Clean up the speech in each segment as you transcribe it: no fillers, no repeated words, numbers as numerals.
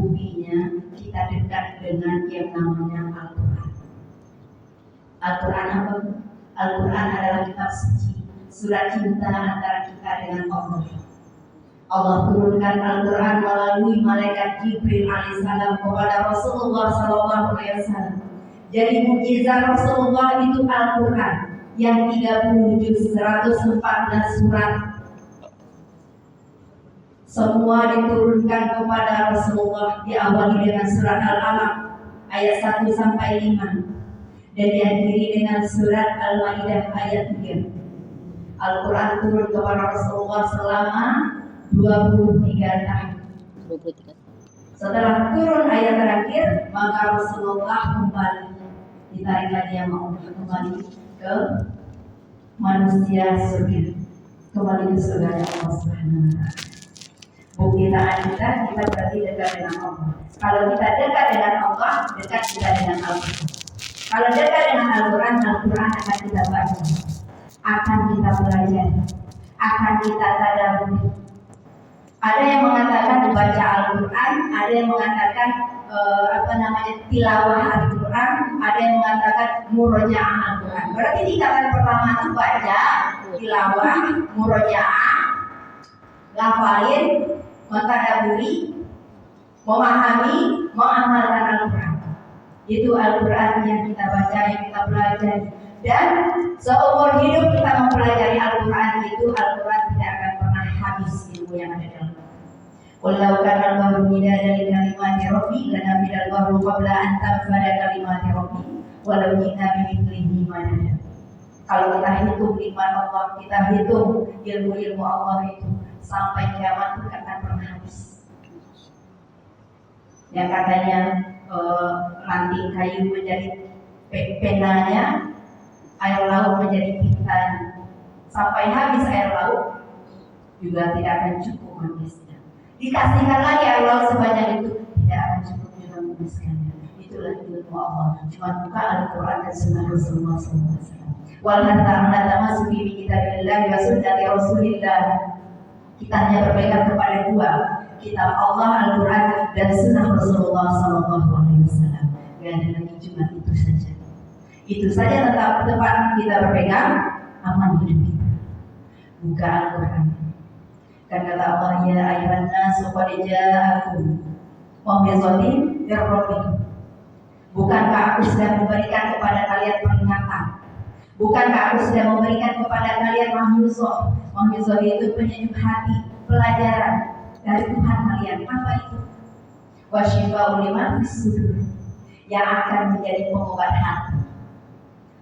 buktinya kita dekat dengan yang namanya Al-Quran. Al-Quran apa? Al-Quran adalah kitab suci, surat cinta antara kita dengan Allah. Allah turunkan Al-Quran melalui malaikat Jibril alaihissalam kepada Rasulullah SAW. Jadi mukjizat Rasulullah itu Al-Quran yang 30 juz 114 surat. Semua diturunkan kepada Rasulullah, diawali dengan surat Al-Alaq ayat 1 sampai 5 dan diakhiri dengan surat Al-Maidah ayat 3. Al-Quran turun kepada Rasulullah selama 23 tahun. Setelah turun ayat terakhir, maka Rasulullah kembali, ditarik lagi sama Allah, kembali ke manusia surga, kembali ke surga Allah Subhanahu wa Ta'ala. Bukti taat kita berarti dekat dengan Allah. Kalau kita dekat dengan Allah, dekat kita dengan Al-Quran. Kalau dekat dengan Al-Quran, Al-Quran akan kita baca, akan kita belajar, akan kita tadabbur. Ada yang mengatakan membaca Al-Quran, ada yang mengatakan tilawah Al-Quran, ada yang mengatakan murojaah Al-Quran. Berarti tingkatan pertama itu baca, tilawah, murojaah, ngafalin, mentadaburi, memahami, mengamalkan Al-Quran. Itu Al-Quran yang kita baca, yang kita pelajari. Dan seumur hidup kita mempelajari Al-Quran itu, Al-Quran tidak akan pernah habis ilmu yang ada dalam. Walau kana al-bahru midadan li kalimati rabbi lanafida al-bahru qabla an tanfada kalimati rabbi walau ji'na bimithlihi madada. Kalau kita hitung nikmat Allah, kita hitung ilmu-ilmu Allah itu, sampai kiamat itu akan pernah habis. Yang katanya ranting kayu menjadi penanya, air laut menjadi tintanya. Sampai habis air laut juga tidak akan cukup habisnya. Dikasihkan lagi air laut sebanyak itu, tidak akan cukup juga habiskannya. Itulah ilmu Allah. Cuma buka Al-Quran dan Sunnah Rasulullah SAW. Wal hatta tamasuki bi kitabillah wa sunnati Rasulillah. Kita hanya berpegang kepada dua, kitab Allah Al-Quran dan Sunnah Rasulullah SAW. Gak ada lagi, cuma itu saja. Itu saja tetap kita berpegang, aman hidup kita. Buka Al-Quran. Dan kata Allah, ya ayuhan nasu qad ja'akum mau'izatun mir rabbikum. Bukankah aku sudah memberikan kepada kalian peringatan? Bukankah aku sudah memberikan kepada kalian mahyuzah? Mahyuzah itu penyejuk hati, pelajaran dari Tuhan kalian. Apa itu? Wasyifa'ul lima fis sudur, yang akan menjadi pengobat hati.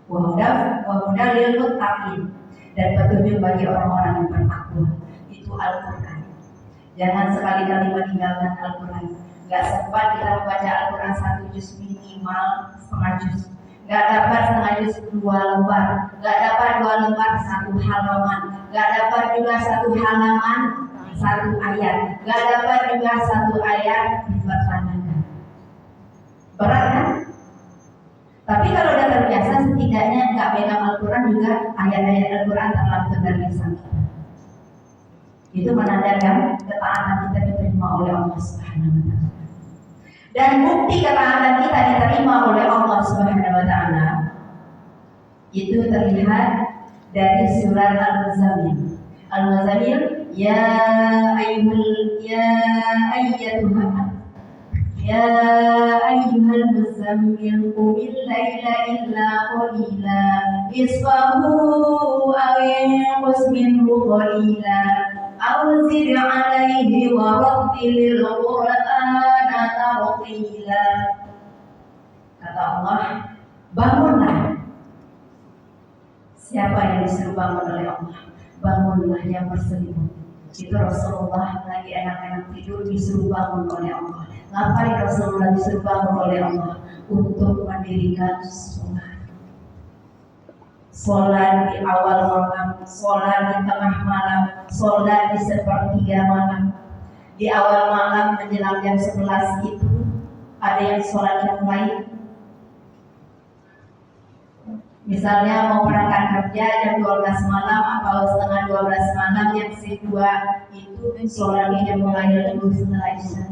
Wa hudal lil muttaqin, dan petunjuk bagi orang-orang yang bertakwa. Itu Al-Quran. Jangan sekali-kali meninggalkan Al-Quran. Gak sempat kita membaca Al-Quran 1 juz, minimal setengah juz. Gak dapat setengah juz 2 lembar. Gak dapat 2 lembar 1 halaman. Gak dapat juga 1 halaman 1 ayat. Gak dapat juga 1 ayat dipertanyakan. Berat kan? Tapi kalau udah terbiasa, setidaknya gak pegang Al-Quran juga, ayat-ayat Al-Quran terlampau dari lisan kita. Itu menandakan ketaatan kita diterima oleh Allah Subhanahu wa Ta'ala. Dan bukti ketaatan kita diterima oleh Allah Subhanahu wa Ta'ala itu terlihat dari surat Al-Muzammil. Al-Muzammil, ya ayyuhal muzammil qumil laila illa qalila nisfahu aw yanqus minhu qalila Awzir alaihi wa rattilil Qur'ana tartila. Kata Allah, bangunlah. Siapa yang disuruh bangun oleh Allah? Bangunlah yang berselimut. Itu Rasulullah lagi anak-anak tidur disuruh bangun oleh Allah. Ngapain Rasulullah disuruh bangun oleh Allah? Untuk mendirikan sholat. Sholat di awal malam, sholat di tengah malam, sholat di sepertiga malam. Di awal malam menjelang jam 11 itu ada yang sholat yang lain. Misalnya mau berangkat kerja jam 12 malam atau setengah 12 malam, yang kedua itu sholatnya mulai lebih setelah Isya.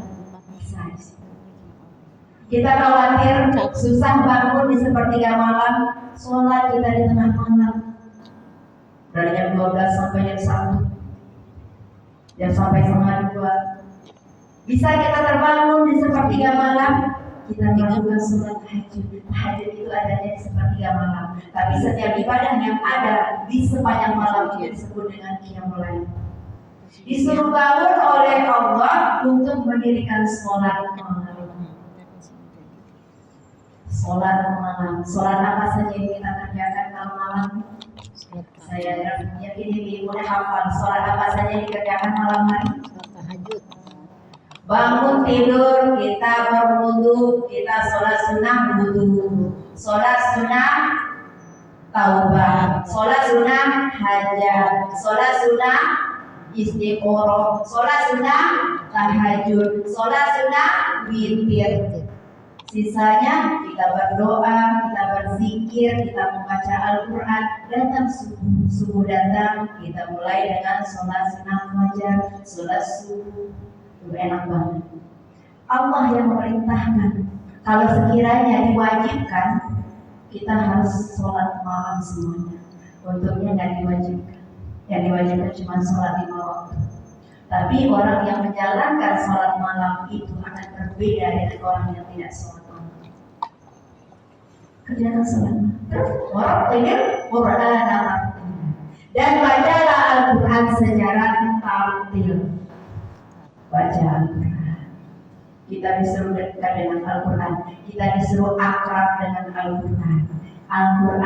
Kita khawatir susah bangun di sepertiga malam, sholat kita di tengah malam. Dari jam 12 sampai jam 1, jam sampai setengah 2. Bisa kita terbangun di sepertiga malam, kita melakukan sholat tahajud. Tahajud itu adanya di sepertiga malam. Tapi setiap ibadah yang ada di sepanjang malam itu disebut dengan qiyamul lail. Disuruh bangun oleh Allah untuk mendirikan sholat malam. Sholat malam. Sholat apa saja yang kita kerjakan malam? Saya yakin ini mulai hafal. Sholat apa saja yang dikerjakan malam hari? Tahajud. Bangun tidur, kita berwudu, kita sholat sunnah wudu, sholat sunnah taubah, sholat sunnah hajat, sholat sunnah istiqoroh, sholat sunnah tahajud, sholat sunnah witir. Sisanya kita berdoa, kita berzikir, kita membaca Al-Quran. Datang subuh datang, kita mulai dengan sholat sunnah fajar, sholat subuh. Itu enak banget. Allah yang memerintahkan. Kalau sekiranya diwajibkan, kita harus sholat malam semuanya. Untuknya nggak diwajibkan. Yang diwajibkan cuma sholat 5 waktu. Tapi orang yang menjalankan sholat malam itu akan berbeda dengan orang yang tidak sholat malam. Kerjakan sholat malam. Terus warattil Qur'an dan bacalah Al-Quran secara tartil. Baca Al-Quran. Kita disuruh dekat dengan Al-Quran. Kita disuruh akrab dengan Al-Quran. Al-Quran